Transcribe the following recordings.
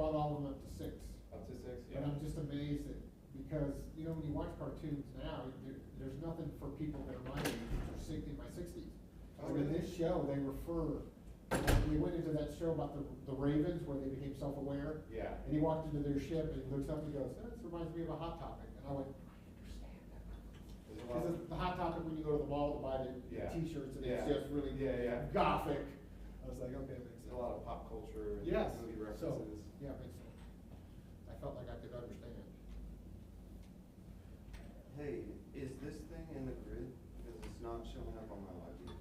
brought all of them up to 6. Up to 6, And I'm just amazed that, because, you know, when you watch cartoons now, there's nothing for people that are my age, which are in my 60s. Oh, But in really? this show, they refer, we went into that show about the Ravens, where they became self-aware. Yeah. And he walked into their ship, and he looks up and goes, this reminds me of a Hot Topic. And I went, There's a lot because of- the Hot Topic, when you go to the mall to buy the Yeah. T-shirts, and Yeah. it's just really Yeah. gothic. I was like, okay, it makes There's sense. a lot of pop culture and Yes, movie so, references. yeah, it makes sense. I felt like I could understand. Hey, is this thing in the grid? Because it's not showing up on my live view.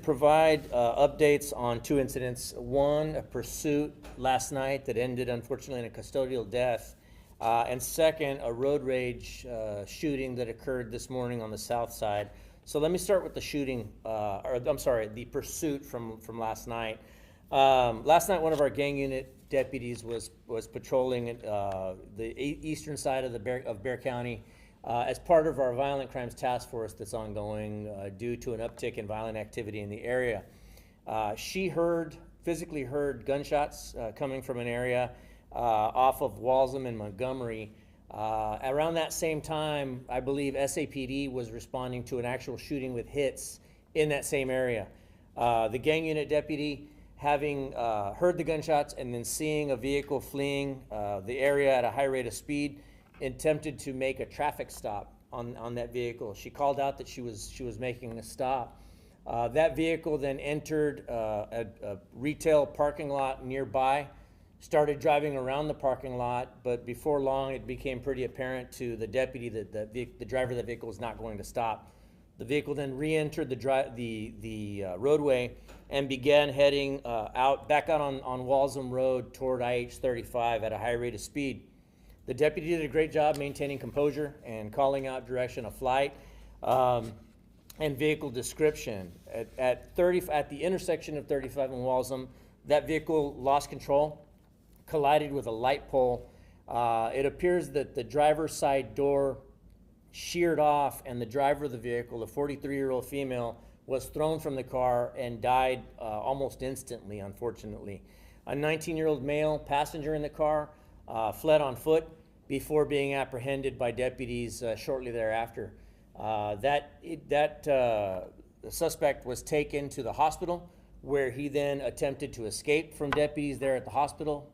provide updates on two incidents. One, a pursuit last night that ended unfortunately in a custodial death. And second, a road rage shooting that occurred this morning on the south side. So let me start with the shooting, the pursuit from last night. Last night, one of our gang unit deputies was patrolling the eastern side of Bexar County as part of our violent crimes task force that's ongoing due to an uptick in violent activity in the area. She physically heard gunshots coming from an area off of Walsham and Montgomery. Around that same time, I believe SAPD was responding to an actual shooting with hits in that same area. The gang unit deputy, having heard the gunshots and then seeing a vehicle fleeing the area at a high rate of speed, attempted to make a traffic stop on that vehicle. She called out that she was making a stop. That vehicle then entered a retail parking lot nearby, started driving around the parking lot, but before long it became pretty apparent to the deputy that the driver of the vehicle was not going to stop. The vehicle then re-entered the roadway and began heading back out on Walsham Road toward IH-35 at a high rate of speed. The deputy did a great job maintaining composure and calling out direction of flight and vehicle description. At the intersection of 35 and Walsham, that vehicle lost control, collided with a light pole. It appears that the driver's side door sheared off and the driver of the vehicle, a 43-year-old female, was thrown from the car and died almost instantly, unfortunately. A 19-year-old male passenger in the car fled on foot before being apprehended by deputies shortly thereafter. The suspect was taken to the hospital, where he then attempted to escape from deputies there at the hospital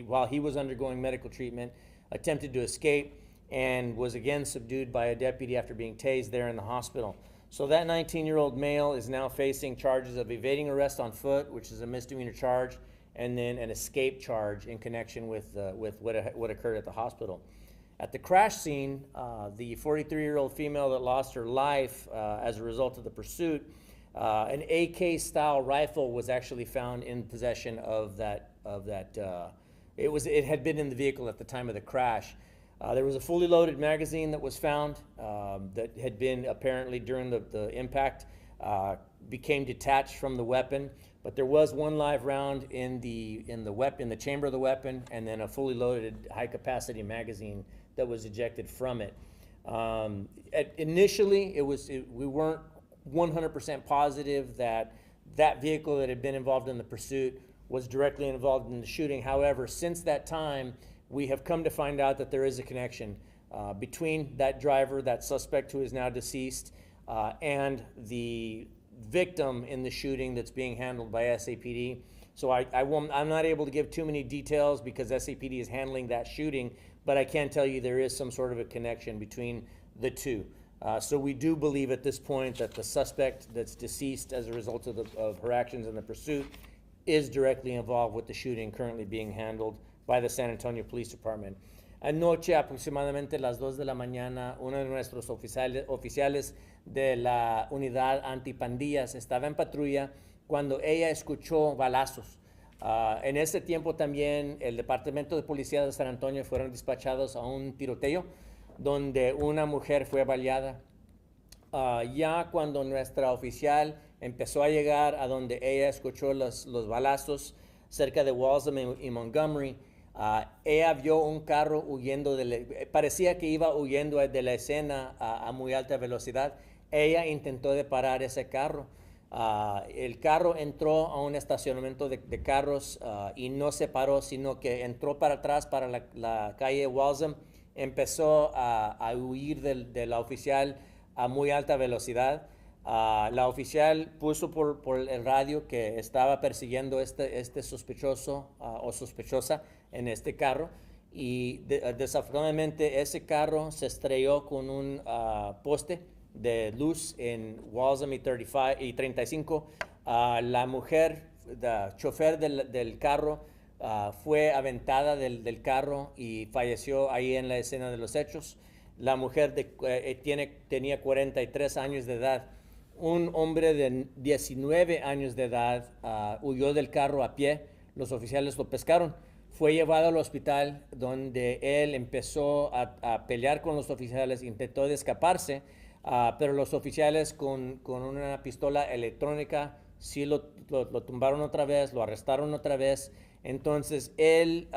while he was undergoing medical treatment, attempted to escape, and was again subdued by a deputy after being tased there in the hospital. So that 19-year-old male is now facing charges of evading arrest on foot, which is a misdemeanor charge, and then an escape charge in connection with what occurred at the hospital. At the crash scene, the 43-year-old female that lost her life as a result of the pursuit, an AK-style rifle was actually found in possession of that. It had been in the vehicle at the time of the crash. There was a fully loaded magazine that was found that had been apparently during the impact became detached from the weapon, but there was one live round in the chamber of the weapon, and then a fully loaded high-capacity magazine that was ejected from it. Initially, we weren't 100% positive that vehicle that had been involved in the pursuit was directly involved in the shooting. However, since that time, we have come to find out that there is a connection between that driver, that suspect who is now deceased, and the victim in the shooting that's being handled by SAPD. So I'm not able to give too many details because SAPD is handling that shooting, but I can tell you there is some sort of a connection between the two. So we do believe at this point that the suspect that's deceased as a result of her actions in the pursuit is directly involved with the shooting currently being handled by the San Antonio Police Department. Anoche, aproximadamente las 2 de la mañana, uno de nuestros oficiales de la unidad antipandillas estaba en patrulla cuando ella escuchó balazos. En ese tiempo también el Departamento de Policía de San Antonio fueron despachados a un tiroteo donde una mujer fue baleada. Ya cuando nuestra oficial empezó a llegar a donde ella escuchó los balazos cerca de Walsham y Montgomery, ella vio un carro huyendo, parecía que iba huyendo de la escena a muy alta velocidad. Ella intentó de parar ese carro. El carro entró a un estacionamiento de carros y no se paró, sino que entró para atrás para la calle Walsham, empezó a huir de la oficial a muy alta velocidad. La oficial puso por el radio que estaba persiguiendo este sospechoso o sospechosa en este carro, y desafortunadamente ese carro se estrelló con un poste de luz en Walsham y 35. La mujer, la chofer del carro, fue aventada del carro y falleció ahí en la escena de los hechos. La mujer tenía 43 años de edad. un hombre de 19 años de edad huyó del carro a pie. Los oficiales lo pescaron. Fue llevado al hospital donde él empezó a pelear con los oficiales, intentó de escaparse, pero los oficiales con una pistola electrónica sí lo tumbaron otra vez, lo arrestaron otra vez. Entonces él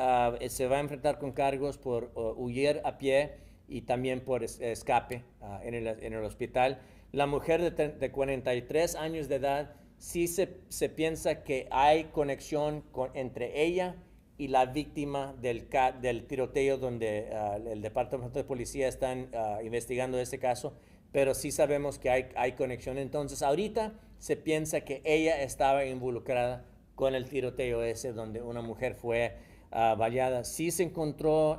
se va a enfrentar con cargos por huir a pie y también por escape en el hospital. La mujer de 43 años de edad, sí se piensa que hay conexión entre ella y la víctima del tiroteo donde el Departamento de Policía están investigando este caso, pero sí sabemos que hay conexión. Entonces ahorita se piensa que ella estaba involucrada con el tiroteo ese donde una mujer fue baleada. Sí se encontró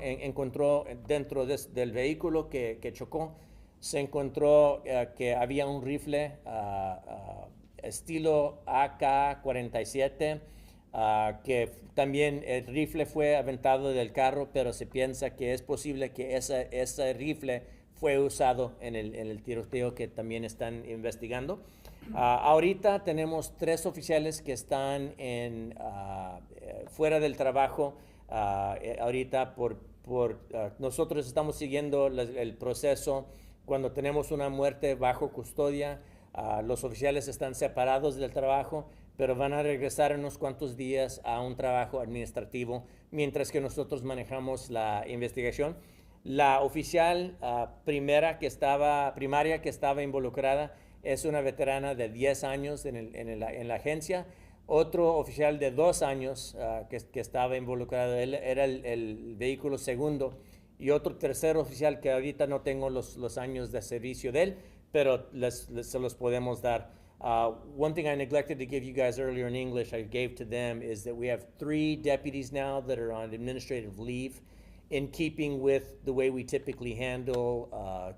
dentro del vehículo que chocó, se encontró que había un rifle estilo AK-47, que también el rifle fue aventado del carro, pero se piensa que es posible que ese rifle fue usado en el tiroteo que también están investigando. Ahorita tenemos 3 oficiales que están fuera del trabajo. Ahorita nosotros estamos siguiendo el proceso. Cuando tenemos una muerte bajo custodia, los oficiales están separados del trabajo, pero van a regresar en unos cuantos días a un trabajo administrativo, mientras que nosotros manejamos la investigación. La oficial primaria que estaba involucrada es una veterana de 10 años en la agencia. Otro oficial de 2 años que estaba involucrado, él era el vehículo segundo. Y otro tercer oficial que ahorita no tengo los años de servicio de él, pero se los podemos dar. One thing I neglected to give you guys earlier in English, I gave to them, is that we have 3 deputies now that are on administrative leave, in keeping with the way we typically handle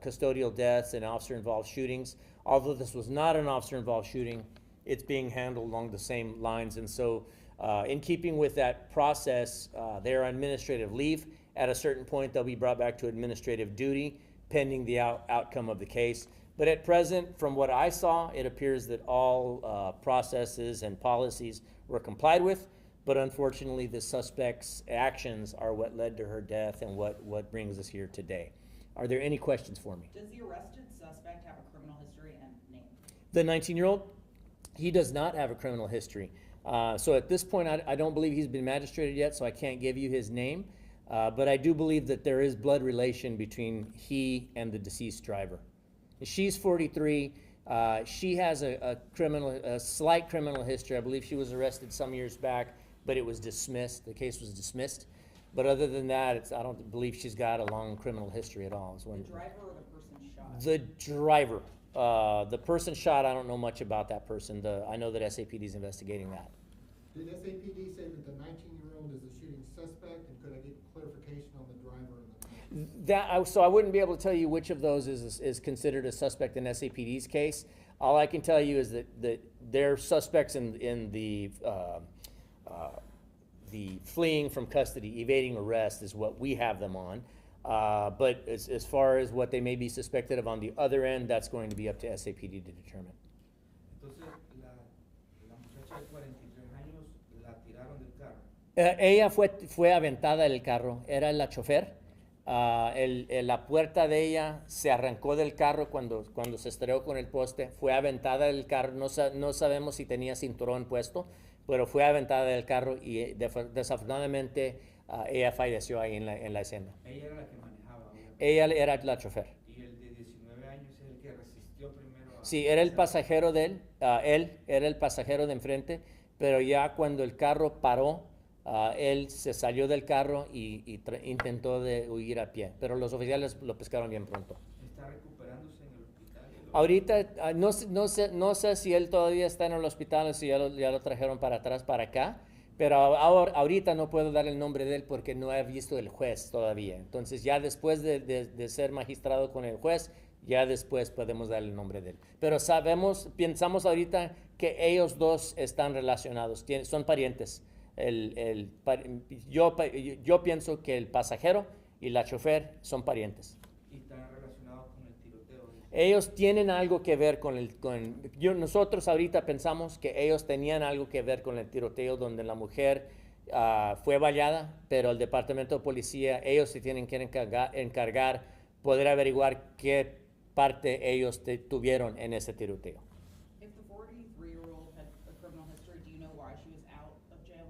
custodial deaths and officer-involved shootings. Although this was not an officer-involved shooting, it's being handled along the same lines. And so in keeping with that process, they're on administrative leave. At a certain point, they'll be brought back to administrative duty, pending the outcome of the case. But at present, from what I saw, it appears that all processes and policies were complied with. But unfortunately, the suspect's actions are what led to her death and what brings us here today. Are there any questions for me? Does the arrested suspect have a criminal history and name? The 19-year-old, he does not have a criminal history. So at this point, I don't believe he's been magistrated yet, so I can't give you his name. But I do believe that there is blood relation between he and the deceased driver. She's 43. She has a slight criminal history. I believe she was arrested some years back, but it was dismissed. The case was dismissed. But other than that, I don't believe she's got a long criminal history at all. The driver or the person shot? The driver. The person shot, I don't know much about that person. I know that SAPD is investigating that. Did SAPD say that the 19-year-old is a shooting suspect, and could I get clarification on the driver and the... So I wouldn't be able to tell you which of those is considered a suspect in SAPD's case. All I can tell you is that they're suspects in the fleeing from custody, evading arrest is what we have them on. But as far as what they may be suspected of on the other end, that's going to be up to SAPD to determine. Entonces, la muchacha de 43 años la tiraron del carro. Ella fue aventada del carro, era la chofer. La puerta de ella se arrancó del carro cuando se estrelló con el poste, fue aventada del carro, no sabemos si tenía cinturón puesto, pero fue aventada del carro y desafortunadamente ella falleció ahí en la escena. Ella era la que manejaba. Ella era la chofer. Y el de 19 años es el que resistió primero a... Sí, era el pasajero de él era el pasajero de enfrente, pero ya cuando el carro paró, él se salió del carro y intentó de huir a pie, pero los oficiales lo pescaron bien pronto. ¿Está recuperándose en el hospital? Ahorita no sé si él todavía está en el hospital o si ya lo trajeron para atrás, para acá, pero ahorita no puedo dar el nombre de él porque no he visto el juez todavía. Entonces ya después de ser magistrado con el juez, ya después podemos dar el nombre de él. Pero pensamos ahorita que ellos dos están relacionados, son parientes. Yo pienso que el pasajero y la chofer son parientes. ¿Y están relacionados con el tiroteo? Ellos tienen algo que ver nosotros ahorita pensamos que ellos tenían algo que ver con el tiroteo donde la mujer fue baleada, pero el departamento de policía, ellos se tienen que encargar poder averiguar qué parte ellos tuvieron en ese tiroteo. If the 43-year-old had a criminal history, do you know why she was out of jail?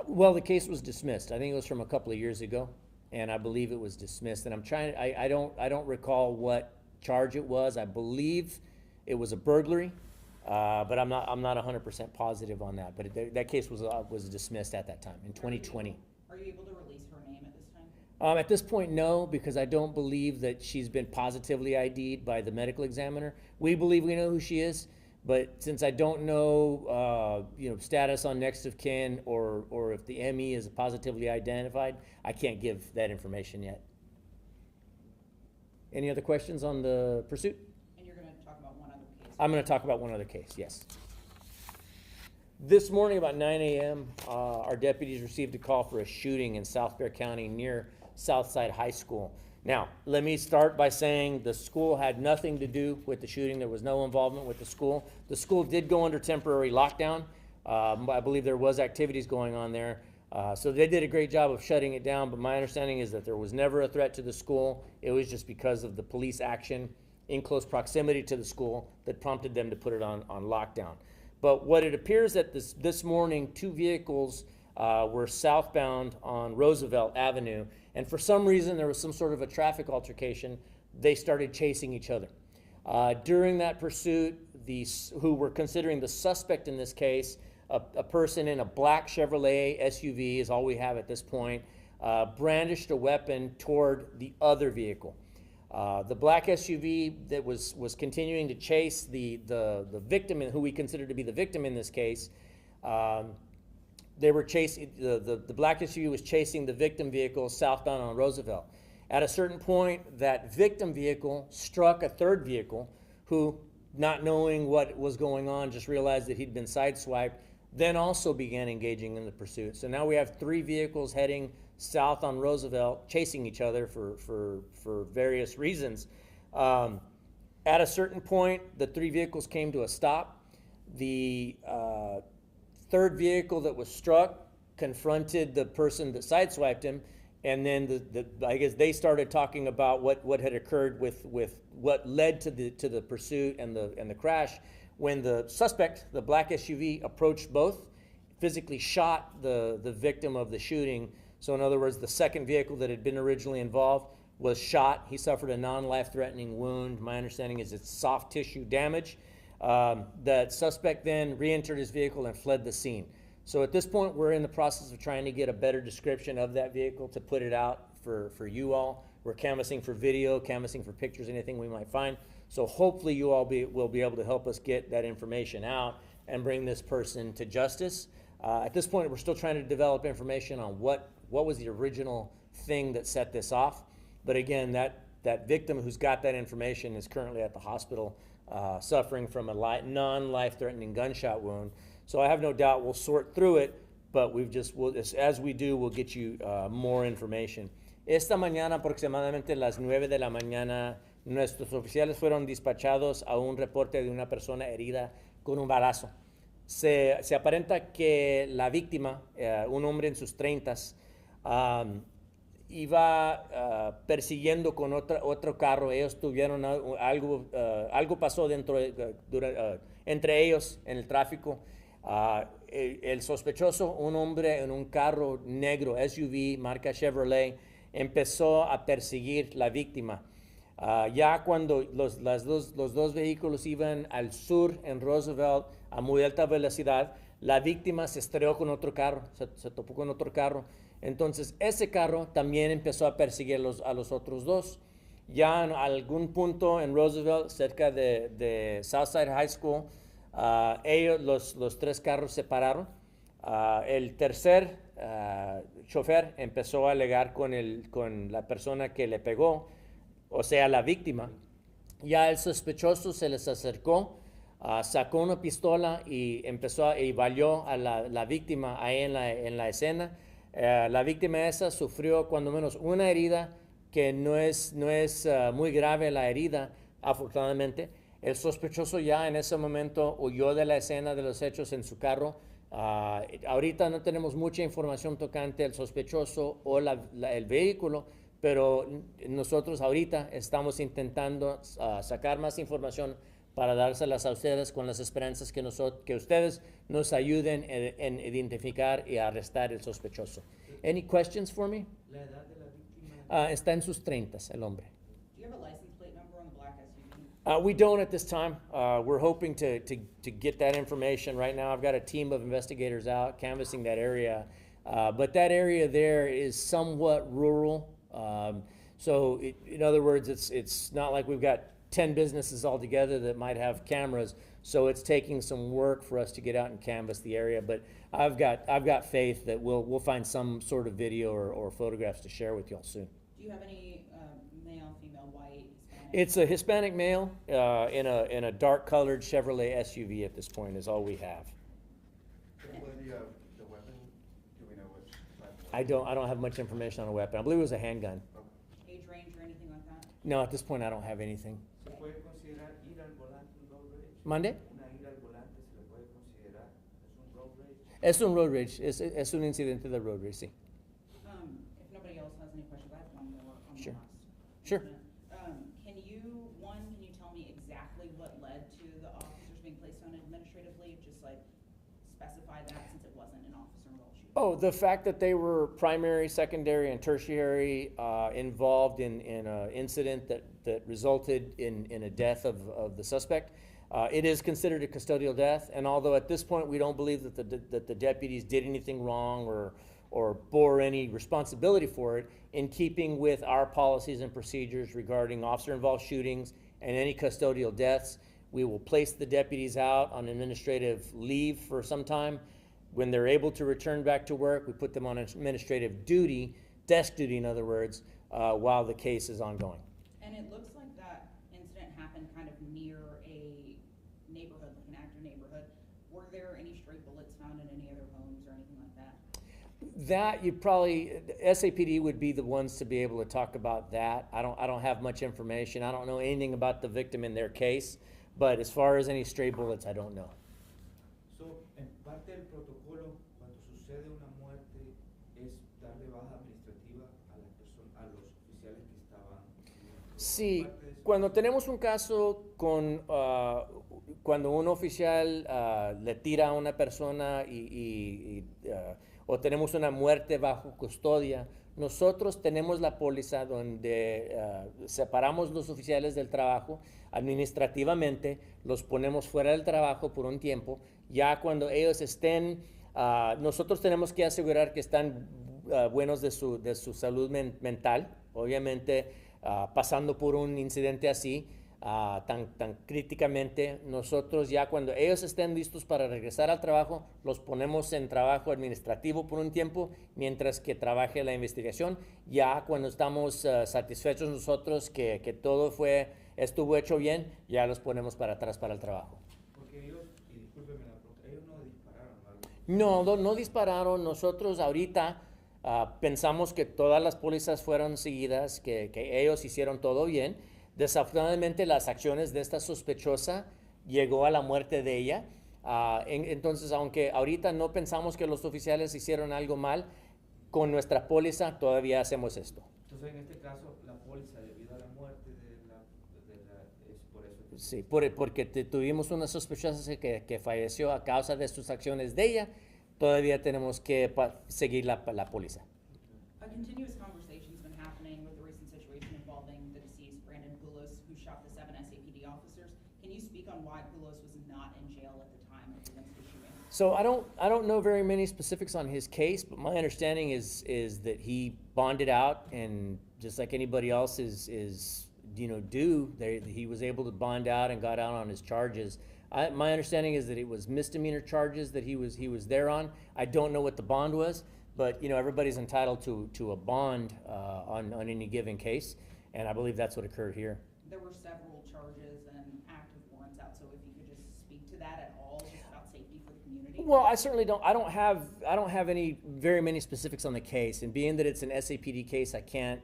Well, the case was dismissed. I think it was from a couple of years ago, and I believe it was dismissed. And I don't recall what charge it was. I believe it was a burglary, but I'm not 100% positive on that. But that case was dismissed at that time in 2020. Are you able to release her name at this time? At this point, no, because I don't believe that she's been positively ID'd by the medical examiner. We believe we know who she is, but since I don't know, status on next of kin or if the ME is positively identified, I can't give that information yet. Any other questions on the pursuit? And you're gonna talk about one other case? I'm going to talk about one other case, yes. This morning about 9 a.m., our deputies received a call for a shooting in South Bexar County near Southside High School. Now, let me start by saying the school had nothing to do with the shooting. There was no involvement with the school. The school did go under temporary lockdown. I believe there was activities going on there. So they did a great job of shutting it down, but my understanding is that there was never a threat to the school. It was just because of the police action in close proximity to the school that prompted them to put it on lockdown. But what it appears that this morning, two vehicles were southbound on Roosevelt Avenue, and for some reason there was some sort of a traffic altercation. They started chasing each other. During that pursuit, who were considering the suspect in this case, a person in a black Chevrolet SUV is all we have at this point, brandished a weapon toward the other vehicle. The black SUV that was continuing to chase the victim, who we consider to be the victim in this case, they were chasing, the black SUV was chasing the victim vehicle southbound on Roosevelt. At a certain point, that victim vehicle struck a third vehicle who, not knowing what was going on, just realized that he'd been sideswiped, then also began engaging in the pursuit. So now we have three vehicles heading south on Roosevelt, chasing each other for various reasons. At a certain point, the three vehicles came to a stop. The third vehicle that was struck confronted the person that sideswiped him, and then I guess they started talking about what had occurred with what led to the pursuit and the crash. When the suspect, the black SUV, approached both, physically shot the victim of the shooting. So in other words, the second vehicle that had been originally involved was shot. He suffered a non-life-threatening wound. My understanding is it's soft tissue damage. That suspect then re-entered his vehicle and fled the scene. So at this point, we're in the process of trying to get a better description of that vehicle to put it out for you all. We're canvassing for video, canvassing for pictures, anything we might find. So hopefully you all will be able to help us get that information out and bring this person to justice. At this point, we're still trying to develop information on what was the original thing that set this off. But again, that victim who's got that information is currently at the hospital suffering from a non-life-threatening gunshot wound. So I have no doubt we'll sort through it, but as we do, we'll get you more information. Esta mañana, aproximadamente a las 9 de la mañana, nuestros oficiales fueron despachados a un reporte de una persona herida con un balazo. Se aparenta que la víctima, un hombre en sus 30s, iba persiguiendo con otro carro. Ellos tuvieron algo pasó entre ellos en el tráfico. El sospechoso, un hombre en un carro negro SUV marca Chevrolet, empezó a perseguir la víctima. Ya cuando los dos vehículos iban al sur en Roosevelt a muy alta velocidad, la víctima se estrelló con otro carro, se topó con otro carro. Entonces ese carro también empezó a perseguir a los otros dos. Ya en algún punto en Roosevelt, cerca de Southside High School, los tres carros se pararon. El tercer chofer empezó a alegar con la persona que le pegó, o sea, la víctima. Ya el sospechoso se les acercó, sacó una pistola y valió a la víctima ahí en la escena. La víctima esa sufrió cuando menos una herida, que no es muy grave la herida, afortunadamente. El sospechoso ya en ese momento huyó de la escena de los hechos en su carro. Ahorita no tenemos mucha información tocante al sospechoso o el vehículo, pero nosotros ahorita estamos intentando sacar más información para dárselas a ustedes con las esperanzas que ustedes nos ayuden en identificar y arrestar el sospechoso. Any questions for me? La edad de la víctima. Está en sus 30s, el hombre. Do you have a license plate number on the black SUV? We don't at this time. We're hoping to get that information. Right now, I've got a team of investigators out canvassing that area. But that area there is somewhat rural. So in other words, it's not like we've got 10 businesses all together that might have cameras. So it's taking some work for us to get out and canvass the area. But I've got faith that we'll find some sort of video or photographs to share with y'all soon. Do you have any male, female, white, Hispanic? It's a Hispanic male in a dark-colored Chevrolet SUV at this point is all we have. The weapon, do we know which type of I don't have much information on a weapon. I believe it was a handgun. Age range or anything like that? No, at this point I don't have anything. ¿Se puede considerar ir al volante un road rage? ¿Mande? Una ira al volante se le puede considerar, es un road rage. Es un road rage. Es un incidente de road rage, sí. If nobody else has any questions, I have one more on the Sure. last. Sure. incident. Can you tell me exactly what led to the officers being placed on administrative leave? Just like specify that since it wasn't an officer-involved shooting. Oh, the fact that they were primary, secondary, and tertiary involved in an incident that resulted in a death of the suspect. It is considered a custodial death, and although at this point we don't believe that the deputies did anything wrong or bore any responsibility for it, in keeping with our policies and procedures regarding officer-involved shootings and any custodial deaths, we will place the deputies out on administrative leave for some time. When they're able to return back to work, we put them on administrative duty, desk duty in other words, while the case is ongoing. And it looks like that incident happened kind of near a neighborhood, like an active neighborhood. Were there any stray bullets found in any other homes or anything like that? That you probably, SAPD would be the ones to be able to talk about that. I don't have much information. I don't know anything about the victim in their case, but as far as any stray bullets, I don't know. So, en parte del protocolo, cuando sucede una muerte, es darle baja administrativa a las personas, a los oficiales que estaban. Sí, Parte de eso. cuando tenemos un caso cuando un oficial le tira a una persona o tenemos una muerte bajo custodia, nosotros tenemos la póliza donde separamos los oficiales del trabajo administrativamente, los ponemos fuera del trabajo por un tiempo. Ya cuando ellos estén, nosotros tenemos que asegurar que están buenos de su salud mental, obviamente pasando por un incidente así, tan críticamente. Nosotros ya cuando ellos estén listos para regresar al trabajo, los ponemos en trabajo administrativo por un tiempo mientras que trabaje la investigación. Ya cuando estamos satisfechos nosotros que todo estuvo hecho bien, ya los ponemos para atrás para el trabajo. Porque ellos, y discúlpeme la pregunta, ellos no dispararon algo. No dispararon. Nosotros ahorita pensamos que todas las pólizas fueron seguidas, que ellos hicieron todo bien. Desafortunadamente las acciones de esta sospechosa llegó a la muerte de ella. Entonces, aunque ahorita no pensamos que los oficiales hicieron algo mal, con nuestra póliza todavía hacemos esto. Entonces, en este caso, la póliza, debido a la muerte es por eso. Sí, porque tuvimos una sospechosa que falleció a causa de sus acciones de ella, todavía tenemos que seguir la póliza. A continuous conversation's been happening with the recent situation involving the deceased Brandon Poulos, who shot the 7 SAPD officers. Can you speak on why Poulos was not in jail at the time of the Wednesday shooting? So I don't know very many specifics on his case, but my understanding is that he bonded out, and just like anybody else is due, he was able to bond out and got out on his charges. My understanding is that it was misdemeanor charges that he was there on. I don't know what the bond was, but everybody's entitled to a bond on any given case, and I believe that's what occurred here. There were several charges and active warrants out, so if you could just speak to that at all, just about safety for the community. Well, I certainly don't. I don't have very many specifics on the case, and being that it's an SAPD case, I can't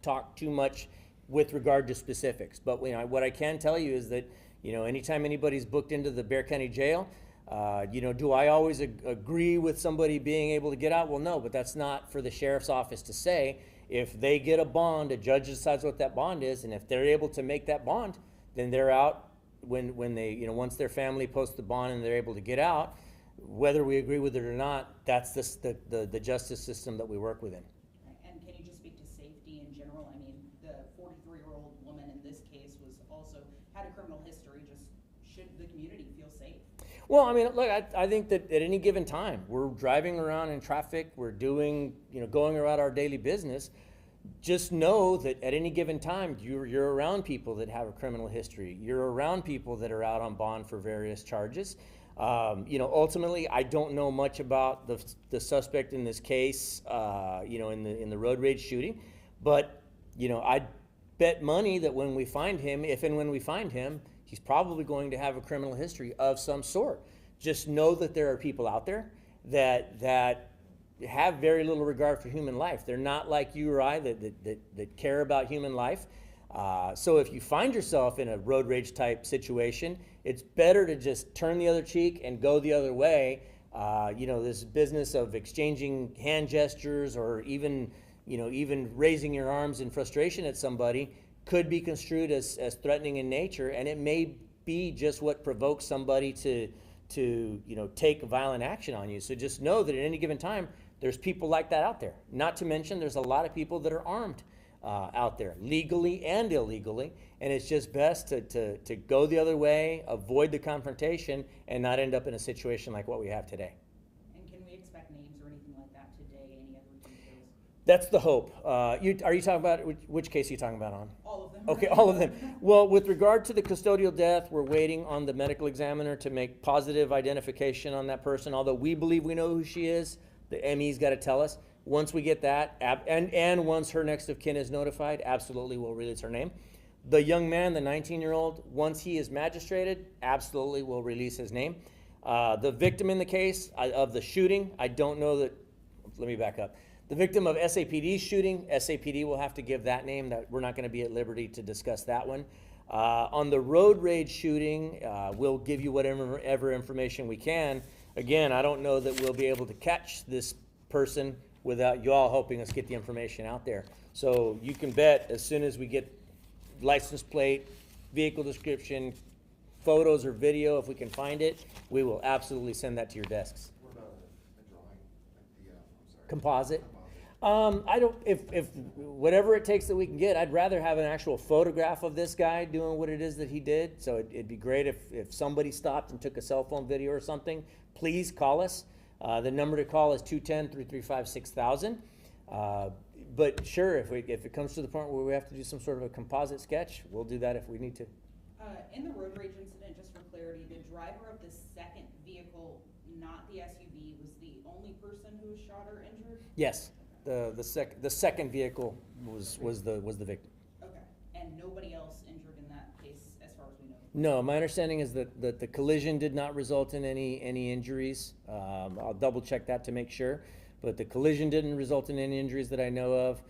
talk too much with regard to specifics. But what I can tell you is that, anytime anybody's booked into the Bexar County Jail, do I always agree with somebody being able to get out? Well, no, but that's not for the sheriff's office to say. If they get a bond, a judge decides what that bond is, and if they're able to make that bond, then they're out when they, once their family posts the bond and they're able to get out. Whether we agree with it or not, that's the justice system that we work within. And can you just speak to safety in general? I mean, the 43-year-old woman in this case had a criminal history. Just should the community feel safe? Well, I mean, look, I think that at any given time, we're driving around in traffic, we're doing, going around our daily business. Just know that at any given time, you're around people that have a criminal history. You're around people that are out on bond for various charges. Ultimately, I don't know much about the suspect in this case, in the road rage shooting, but, I bet money that when we find him, if and when we find him, he's probably going to have a criminal history of some sort. Just know that there are people out there that have very little regard for human life. They're not like you or I that care about human life. So if you find yourself in a road rage type situation, it's better to just turn the other cheek and go the other way. This business of exchanging hand gestures or even raising your arms in frustration at somebody could be construed as threatening in nature, and it may be just what provokes somebody to take violent action on you. So just know that at any given time, there's people like that out there. Not to mention, there's a lot of people that are armed out there, legally and illegally, and it's just best to go the other way, avoid the confrontation, and not end up in a situation like what we have today. And can we expect names or anything like that today? Any other details? That's the hope. Are you talking about, which case are you talking about on? All of them. Okay, all of them. Well, with regard to the custodial death, we're waiting on the medical examiner to make positive identification on that person. Although we believe we know who she is, the ME's got to tell us. Once we get that, and once her next of kin is notified, absolutely we'll release her name. The young man, the 19-year-old, once he is magistrated, absolutely we'll release his name. The victim in the case of the shooting, I don't know that, let me back up. The victim of SAPD's shooting, SAPD will have to give that name. That we're not going to be at liberty to discuss that one. On the road rage shooting, we'll give you whatever information we can. Again, I don't know that we'll be able to catch this person without you all helping us get the information out there. So you can bet as soon as we get license plate, vehicle description, photos or video, if we can find it, we will absolutely send that to your desks. What about a drawing, like the, I'm sorry. Composite? I don't, if whatever it takes that we can get, I'd rather have an actual photograph of this guy doing what it is that he did. So it'd be great if somebody stopped and took a cell phone video or something. Please call us. The number to call is 210-335-6000. But sure, if it comes to the point where we have to do some sort of a composite sketch, we'll do that if we need to. In the road rage incident, just for clarity, the driver of the second vehicle, not the SUV, was the only person who was shot or injured? Yes, the second vehicle was the victim. Okay, and nobody else injured in that case, as far as we know? No, my understanding is that the collision did not result in any injuries. I'll double check that to make sure, but the collision didn't result in any injuries that I know of,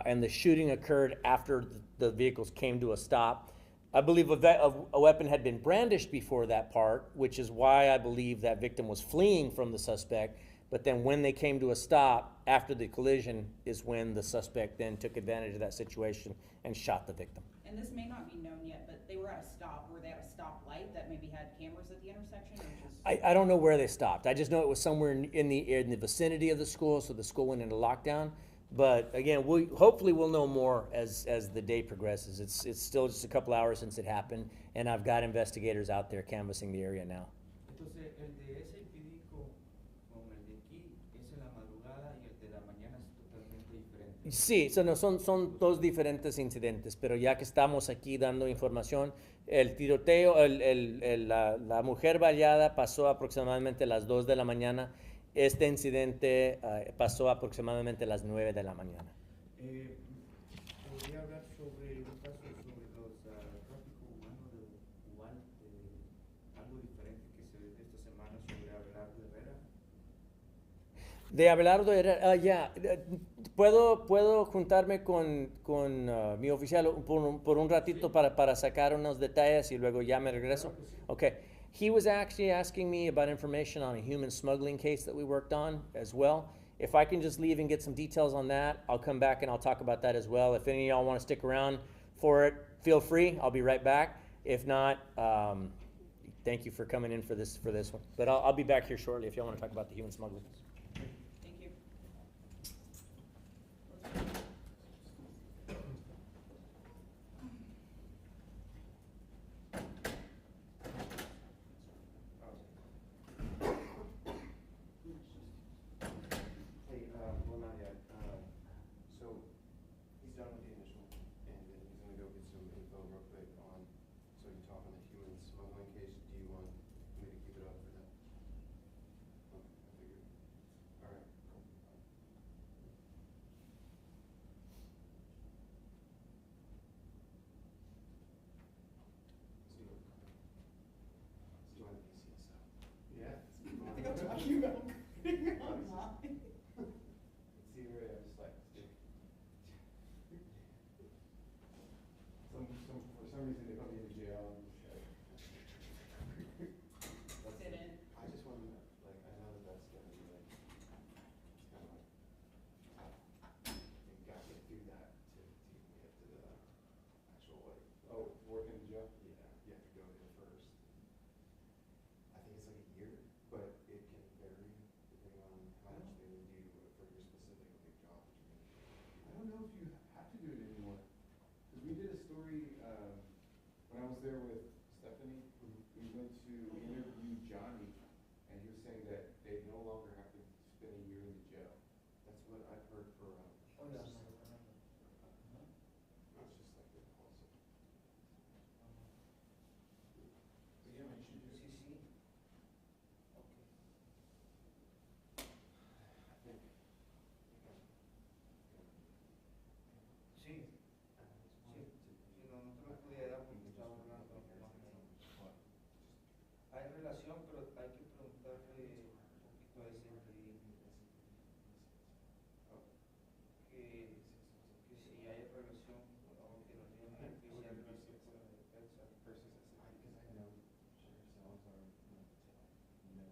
and the shooting occurred after the vehicles came to a stop. I believe a weapon had been brandished before that part, which is why I believe that victim was fleeing from the suspect. But then when they came to a stop after the collision is when the suspect then took advantage of that situation and shot the victim. And this may not be known yet, but they were at a stop. Were they at a stoplight that maybe had cameras at the intersection? Or just... I don't know where they stopped. I just know it was somewhere in the vicinity of the school, so the school went into lockdown. But again, hopefully we'll know more as the day progresses. It's still just a couple hours since it happened, and I've got investigators out there canvassing the area now. Entonces, el de SAPD con el de aquí es en la madrugada y el de la mañana es totalmente diferente. Sí, son dos diferentes incidentes, pero ya que estamos aquí dando información, el tiroteo, la mujer baleada pasó aproximadamente a las 2 de la mañana. Este incidente pasó aproximadamente a las 9 de la mañana. ¿Podría hablar sobre un caso sobre los tráfico humano de algo diferente que se ve esta semana sobre Abelardo Herrera? De Abelardo era, puedo juntarme con mi oficial por un ratito para sacar unos detalles y luego ya me regreso. Okay. He was actually asking me about information on a human smuggling case that we worked on as well. If I can just leave and get some details on that, I'll come back and I'll talk about that as well. If any of y'all want to stick around for it, feel free. I'll be right back. If not, thank you for coming in for this one. But I'll be back here shortly if y'all want to talk about the human smuggling. Thank you. Hey, well, not yet. So he's done with the initial, and then he's gonna go get some info real quick on, so you talk on the human smuggling case. Do you want me to keep it up for that? Okay, I figured. All right, cool. So you want the BCSO? Yeah. I think I'm talking about putting online. See where I was like, for some reason they put me in jail. Didn't. I just want to, like, I know that that's gonna be like, it's kind of like, you gotta get through that to even get to the actual, like. Oh, working in jail? Yeah, you have to go there first. I think it's like a year, but it can vary depending on how much they need you for your specific like job that you're gonna do. I don't know if you have to do it anymore. Cause we did a story, when I was there with Stephanie, we went to interview Johnny, and he was saying that they no longer have to spend a year in the jail. That's what I've heard for, Oh, yeah. That's just like the policy. But yeah, man, you should do it. Sí, sí. Ok. I think. Sí, sí, sí, no, no te lo podía dar porque estaba hablando más bien. Hay relación, pero hay que preguntarle un poquito a ese que si hay relación o que nos digan que si hay relación con la de Bexar. Because I know sheriff cells are, you know,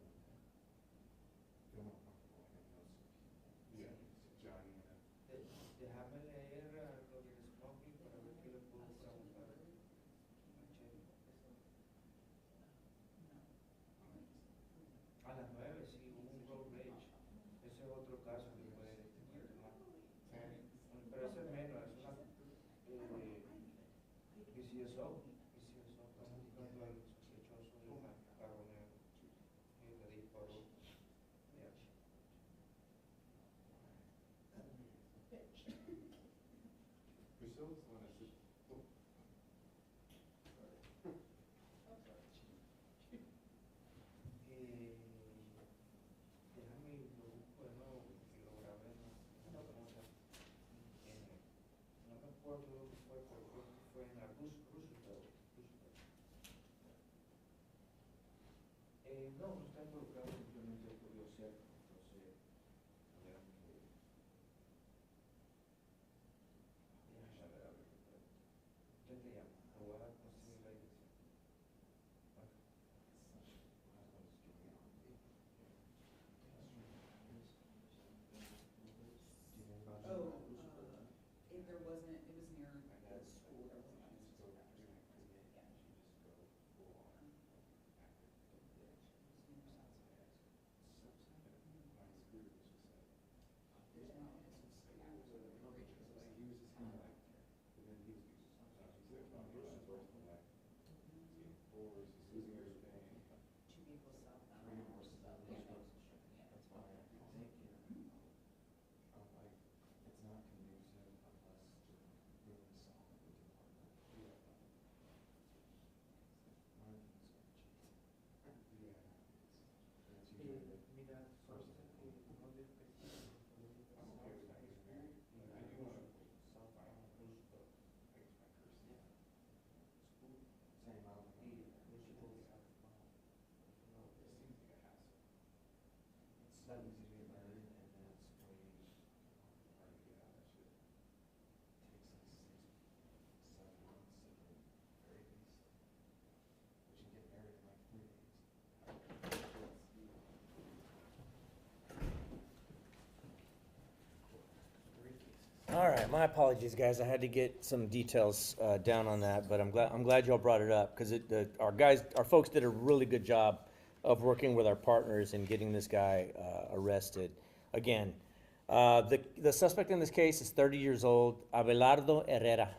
feel more comfortable, I know some people. Yeah, Johnny and Déjame leer lo del smoking para ver qué le puedo preguntar a Chelo. A las 9 sí, hubo un road rage. Ese es otro caso que puede tomar. Pero ese es menos, es una BCSO. Estamos buscando al sospechoso de un carro negro y le disparó. Yeah. Priscilla's the one that said, oh. Déjame lo busco de nuevo porque lo grabé en la nota. No me acuerdo dónde fue, pero creo que fue en la Roosevelt. No, no está involucrado, simplemente ocurrió cerca, entonces tuvieron que. Déjame ver, a ver qué puedo. ¿Quién te llama? Te voy a conseguir la dirección. Ok. Oh, if there wasn't, it was near the school, there wasn't one. Yeah. right, my apologies, guys. I had to get some details down on that, but I'm glad y'all brought it up because our folks did a really good job of working with our partners and getting this guy arrested. Again, the suspect in this case is 30 years old, Abelardo Herrera.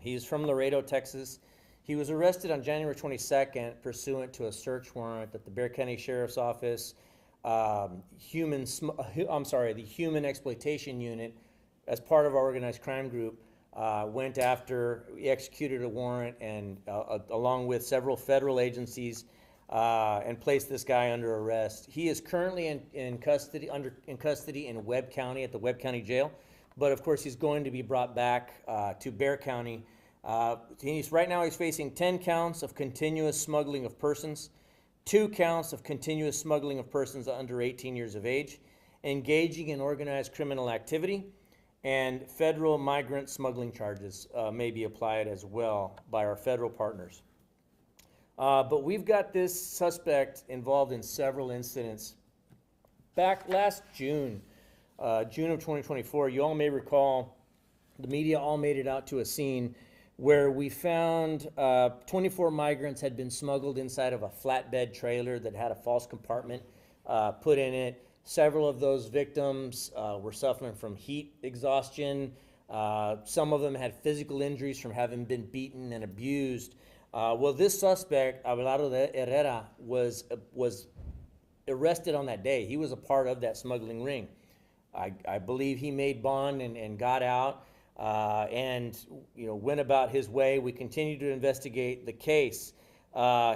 He's from Laredo, Texas. He was arrested on January 22nd pursuant to a search warrant that the Bexar County Sheriff's Office, the Human Exploitation Unit, as part of our organized crime group, went after, executed a warrant, and along with several federal agencies, and placed this guy under arrest. He is currently in custody in Webb County at the Webb County Jail, but of course he's going to be brought back to Bexar County. Right now he's facing 10 counts of continuous smuggling of persons, 2 counts of continuous smuggling of persons under 18 years of age, engaging in organized criminal activity, and federal migrant smuggling charges may be applied as well by our federal partners. But we've got this suspect involved in several incidents. Back last June of 2024, you all may recall, the media all made it out to a scene where we found 24 migrants had been smuggled inside of a flatbed trailer that had a false compartment put in it. Several of those victims were suffering from heat exhaustion. Some of them had physical injuries from having been beaten and abused. Well, this suspect, Abelardo Herrera, was arrested on that day. He was a part of that smuggling ring. I believe he made bond and got out and went about his way. We continued to investigate the case.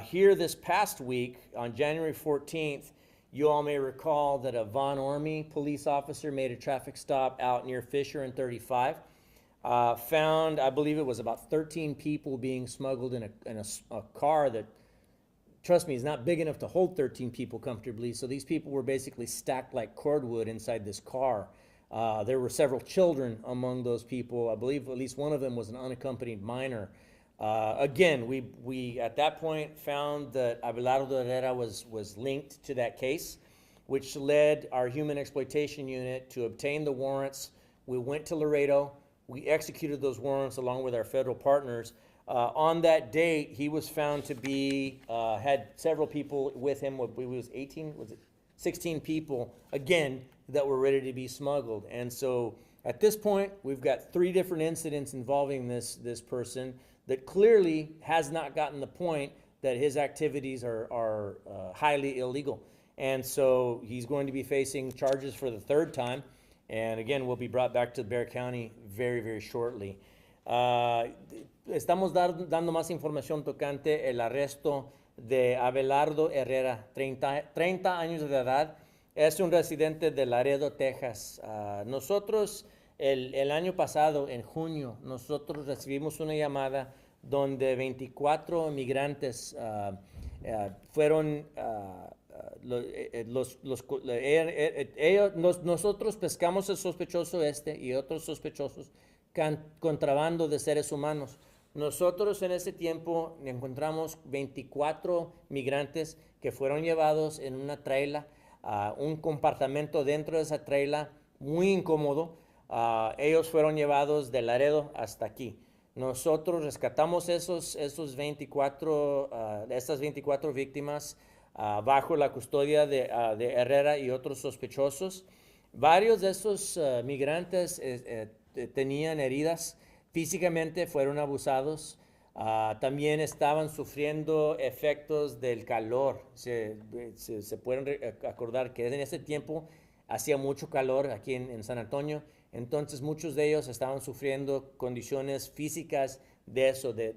Here this past week, on January 14th, you all may recall that a Von Ormy police officer made a traffic stop out near Fisher and 35. Found, I believe it was about 13 people being smuggled in a car that, trust me, is not big enough to hold 13 people comfortably. So these people were basically stacked like cordwood inside this car. There were several children among those people. I believe at least one of them was an unaccompanied minor. Again, we at that point found that Abelardo Herrera was linked to that case, which led our Human Exploitation Unit to obtain the warrants. We went to Laredo. We executed those warrants along with our federal partners. On that date, he was found to be, had several people with him. He was 16 people, again, that were ready to be smuggled. And so at this point, we've got 3 different incidents involving this person that clearly has not gotten the point that his activities are highly illegal. And so he's going to be facing charges for the 3rd time. And again, will be brought back to Bexar County very, very shortly. Estamos dando más información tocante el arresto de Abelardo Herrera, 30 años de edad. Es un residente de Laredo, Texas. Nosotros, el año pasado, en junio, nosotros recibimos una llamada donde 24 migrantes fueron, nosotros pescamos el sospechoso y otros sospechosos contrabando de seres humanos. Nosotros en ese tiempo encontramos 24 migrantes que fueron llevados en una traila, un compartimento dentro de esa traila muy incómodo. Ellos fueron llevados de Laredo hasta aquí. Nosotros rescatamos estas 24 víctimas bajo la custodia de Herrera y otros sospechosos. Varios de esos migrantes tenían heridas, físicamente fueron abusados, también estaban sufriendo efectos del calor. Se pueden acordar que en ese tiempo hacía mucho calor aquí en San Antonio. Entonces muchos de ellos estaban sufriendo condiciones físicas de eso, de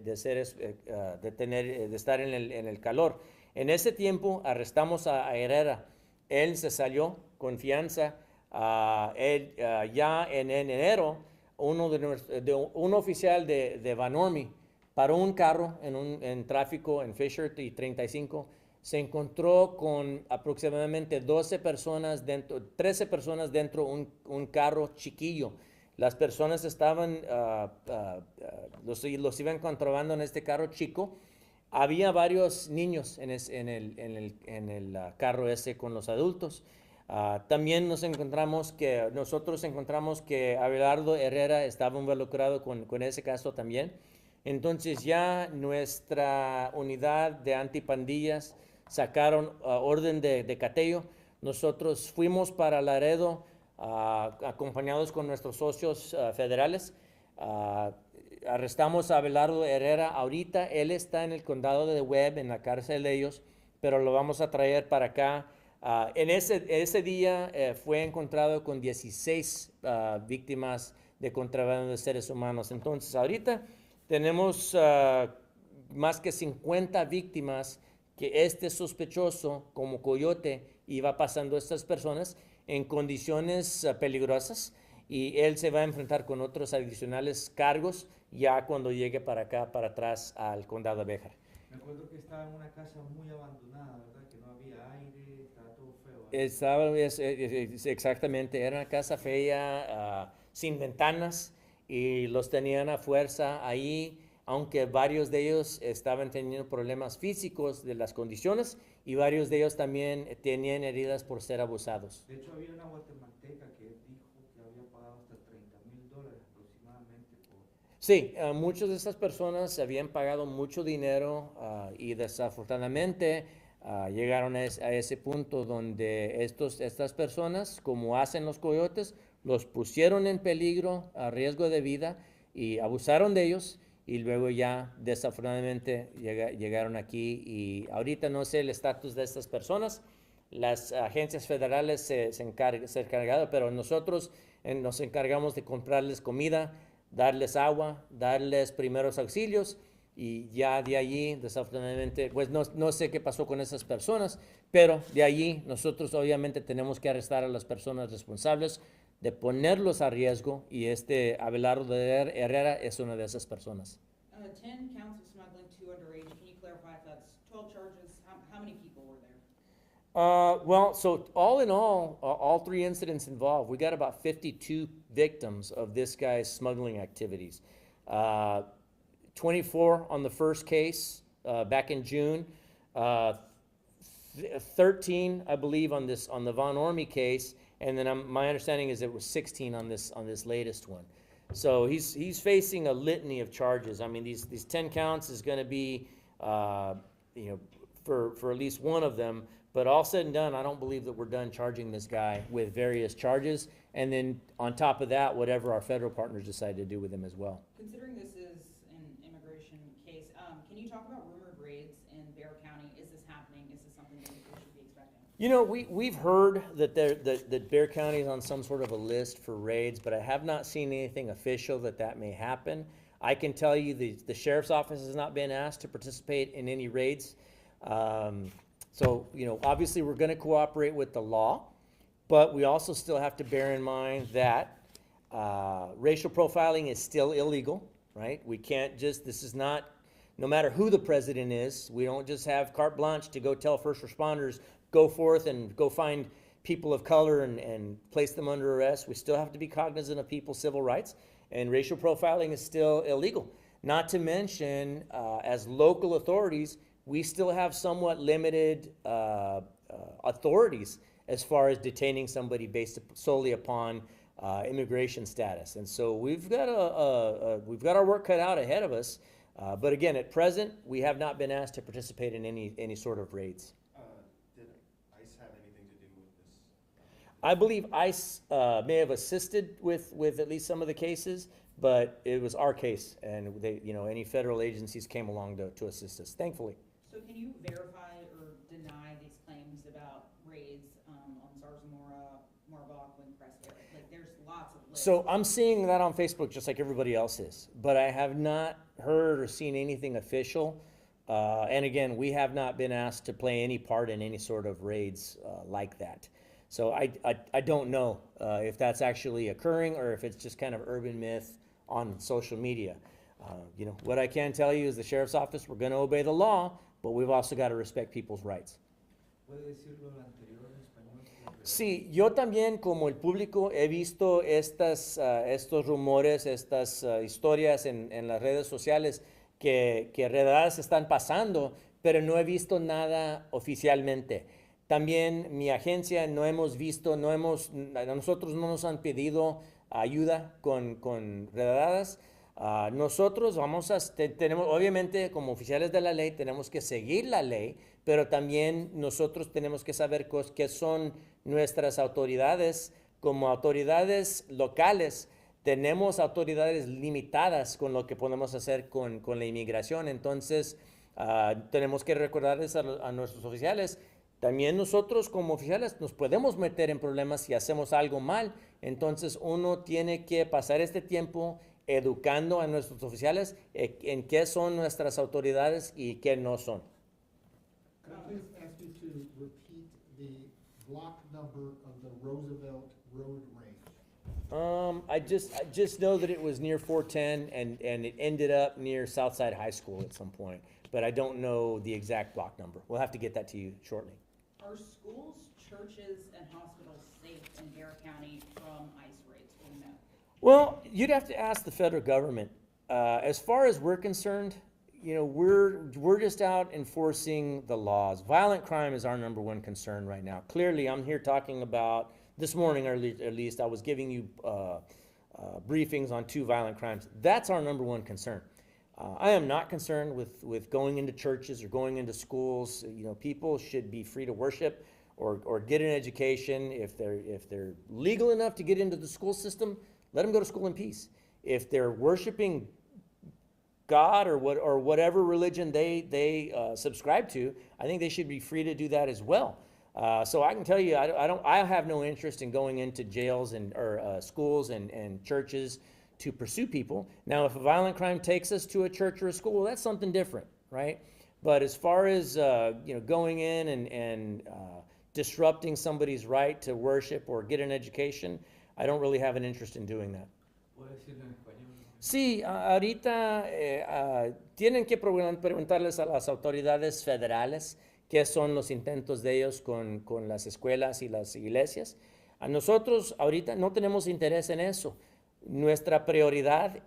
estar en el calor. En ese tiempo arrestamos a Herrera. Él se salió con fianza. Ya en enero, un oficial de Van Ormy paró un carro en tráfico en Fisher y 35. Se encontró con aproximadamente 13 personas dentro de un carro chiquillo. Las personas estaban, los iban contrabando en este carro chico. Había varios niños en el carro ese con los adultos. También nosotros encontramos que Abelardo Herrera estaba involucrado con ese caso también. Entonces ya nuestra unidad de antipandillas sacaron orden de cateo. Nosotros fuimos para Laredo acompañados con nuestros socios federales. Arrestamos a Abelardo Herrera ahorita. Él está en el condado de Webb, en la cárcel de ellos, pero lo vamos a traer para acá. En ese día fue encontrado con 16 víctimas de contrabando de seres humanos. Entonces ahorita tenemos más que 50 víctimas que este sospechoso como coyote iba pasando a estas personas en condiciones peligrosas, y él se va a enfrentar con otros adicionales cargos ya cuando llegue para acá, para atrás al condado de Bexar. Me acuerdo que estaba en una casa muy abandonada, ¿verdad? Que no había aire, estaba todo feo. Exactamente, era una casa fea, sin ventanas, y los tenían a fuerza ahí, aunque varios de ellos estaban teniendo problemas físicos de las condiciones, y varios de ellos también tenían heridas por ser abusados. De hecho, había una guatemalteca que dijo que había pagado hasta $30,000 aproximadamente por... Sí, muchas de estas personas habían pagado mucho dinero, y desafortunadamente llegaron a ese punto donde estas personas, como hacen los coyotes, los pusieron en peligro, a riesgo de vida, y abusaron de ellos, y luego ya desafortunadamente llegaron aquí. Y ahorita no sé el estatus de estas personas. Las agencias federales se encargaron, pero nosotros nos encargamos de comprarles comida, darles agua, darles primeros auxilios, y ya de allí, desafortunadamente, pues no sé qué pasó con esas personas, pero de allí nosotros obviamente tenemos que arrestar a las personas responsables de ponerlos a riesgo, y Abelardo Herrera es una de esas personas. 10 counts of smuggling, 2 underage. Can you clarify if that's 12 charges? How many people were there? Well, so all in all 3 incidents involved, we got about 52 victims of this guy's smuggling activities. 24 on the first case back in June, 13, I believe, on the Von Ormy case, and then my understanding is it was 16 on this latest one. So he's facing a litany of charges. I mean, these 10 counts is going to be, for at least one of them. But all said and done, I don't believe that we're done charging this guy with various charges. And then on top of that, whatever our federal partners decide to do with him as well. Considering this is an immigration case, can you talk about rumored raids in Bexar County? Is this happening? Is this something that people should be expecting? You know, we've heard that that Bexar County is on some sort of a list for raids, but I have not seen anything official that may happen. I can tell you the sheriff's office has not been asked to participate in any raids. So, obviously we're going to cooperate with the law, but we also still have to bear in mind that racial profiling is still illegal, right? We can't this is not, no matter who the president is, we don't just have carte blanche to go tell first responders, go forth and go find people of color and place them under arrest. We still have to be cognizant of people's civil rights, and racial profiling is still illegal. Not to mention, as local authorities, we still have somewhat limited authorities as far as detaining somebody based solely upon immigration status. And so we've got our work cut out ahead of us. But again, at present, we have not been asked to participate in any sort of raids. Did ICE have anything to do with this? I believe ICE may have assisted with at least some of the cases, but it was our case, and any federal agencies came along to assist us, thankfully. So can you verify or deny these claims about raids on Zarzamora, Morbach, Windcrest area? Like, there's lots of lists. So I'm seeing that on Facebook just like everybody else is, but I have not heard or seen anything official. And again, we have not been asked to play any part in any sort of raids like that. So I don't know if that's actually occurring or if it's just kind of urban myth on social media. What I can tell you is the sheriff's office, we're going to obey the law, but we've also got to respect people's rights. ¿Puede decirlo lo anterior en español? Sí, yo también como el público he visto estos rumores, estas historias en las redes sociales que redadas están pasando, pero no he visto nada oficialmente. También mi agencia no hemos visto, a nosotros no nos han pedido ayuda con redadas. Nosotros tenemos, obviamente, como oficiales de la ley, tenemos que seguir la ley, pero también nosotros tenemos que saber qué son nuestras autoridades. Como autoridades locales, tenemos autoridades limitadas con lo que podemos hacer con la inmigración. Entonces, tenemos que recordarles a nuestros oficiales. También nosotros como oficiales nos podemos meter en problemas si hacemos algo mal. Entonces uno tiene que pasar este tiempo educando a nuestros oficiales en qué son nuestras autoridades y qué no son. Could I please ask you to repeat the block number of the Roosevelt Road range? I just know that it was near 410 and it ended up near Southside High School at some point, but I don't know the exact block number. We'll have to get that to you shortly. Are schools, churches, and hospitals safe in Bexar County from ICE raids, or no? Well, you'd have to ask the federal government. As far as we're concerned, we're just out enforcing the laws. Violent crime is our number one concern right now. Clearly, I'm here talking about, this morning or at least, I was giving you briefings on 2 violent crimes. That's our number one concern. I am not concerned with going into churches or going into schools. People should be free to worship or get an education. If they're legal enough to get into the school system, let them go to school in peace. If they're worshiping God or whatever religion they subscribe to, I think they should be free to do that as well. So I can tell you, I have no interest in going into jails or schools and churches to pursue people. Now, if a violent crime takes us to a church or a school, that's something different, right? But as far as going in and disrupting somebody's right to worship or get an education, I don't really have an interest in doing that. ¿Puedo decirlo en español? Sí, ahorita tienen que preguntarles a las autoridades federales qué son los intentos de ellos con las escuelas y las iglesias. A nosotros ahorita no tenemos interés en eso. Nuestra prioridad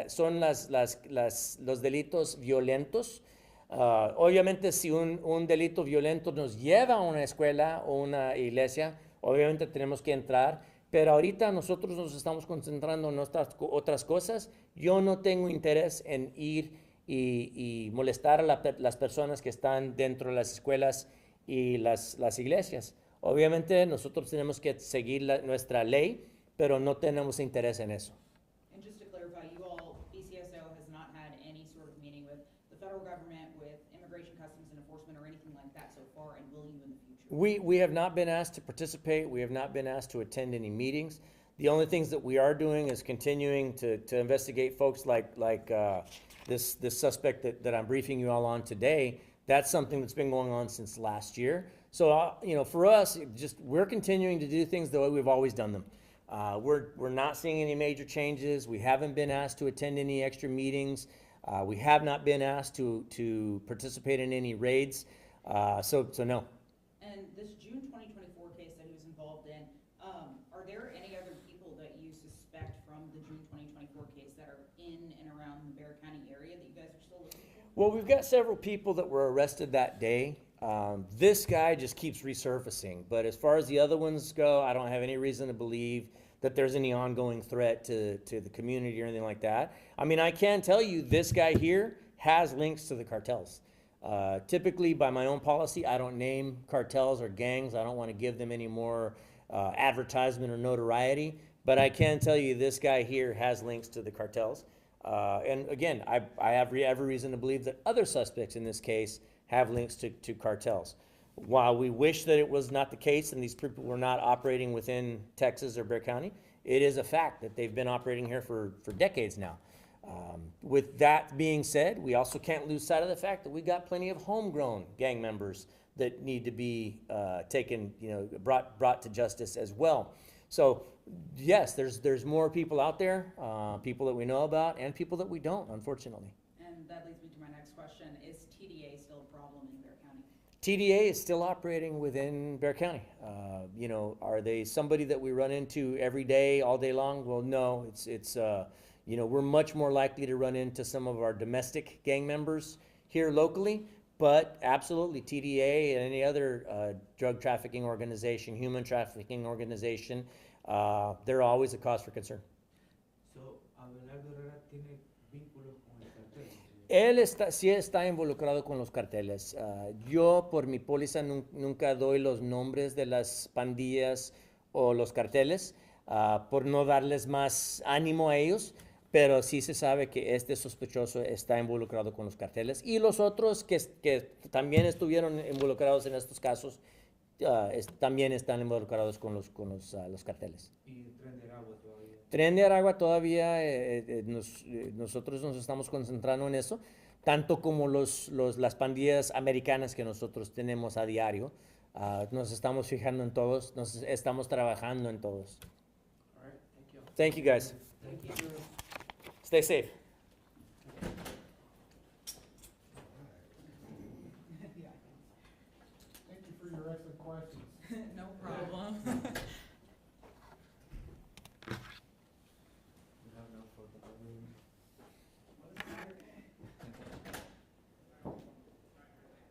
son los delitos violentos. Obviamente, si un delito violento nos lleva a una escuela o una iglesia, obviamente tenemos que entrar, pero ahorita nosotros nos estamos concentrando en otras cosas. Yo no tengo interés en ir y molestar a las personas que están dentro de las escuelas y las iglesias. Obviamente, nosotros tenemos que seguir nuestra ley, pero no tenemos interés en eso. And just to clarify, you all, BCSO has not had any sort of meeting with the federal government, with Immigration Customs and Enforcement, or anything like that so far, and will you in the future? We have not been asked to participate. We have not been asked to attend any meetings. The only things that we are doing is continuing to investigate folks like this suspect that I'm briefing you all on today. That's something that's been going on since last year. So, for us, we're continuing to do things the way we've always done them. We're not seeing any major changes. We haven't been asked to attend any extra meetings. We have not been asked to participate in any raids. So no. And this June 2024 case that he was involved in, are there any other people that you suspect from the June 2024 case that are in and around the Bexar County area that you guys are still looking for? Well, we've got several people that were arrested that day. This guy just keeps resurfacing. But as far as the other ones go, I don't have any reason to believe that there's any ongoing threat to the community or anything like that. I mean, I can tell you this guy here has links to the cartels. Typically, by my own policy, I don't name cartels or gangs. I don't want to give them any more advertisement or notoriety. But I can tell you this guy here has links to the cartels. And again, I have every reason to believe that other suspects in this case have links to cartels. While we wish that it was not the case and these people were not operating within Texas or Bexar County, it is a fact that they've been operating here for decades now. With that being said, we also can't lose sight of the fact that we got plenty of homegrown gang members that need to be brought to justice as well. So yes, there's more people out there, people that we know about and people that we don't, unfortunately. And that leads me to my next question. Is TDA still a problem in Bexar County? TDA is still operating within Bexar County. Are they somebody that we run into every day, all day long? Well, no. We're much more likely to run into some of our domestic gang members here locally, But absolutely, TDA and any other drug trafficking organization, human trafficking organization, they're always a cause for concern. So, Abelardo Herrera tiene vínculos con el cartel. Él sí está involucrado con los carteles. Yo por mi póliza nunca doy los nombres de las pandillas o los carteles por no darles más ánimo a ellos, pero sí se sabe que este sospechoso está involucrado con los carteles y los otros que también estuvieron involucrados en estos casos también están involucrados con los carteles. Y Tren de Aragua todavía. Tren de Aragua todavía, nosotros nos estamos concentrando en eso, tanto como las pandillas americanas que nosotros tenemos a diario. Nos estamos fijando en todos, nos estamos trabajando en todos. All right, thank you. Thank you guys. Thank you. Stay safe. Thank you for your excellent questions. No problem.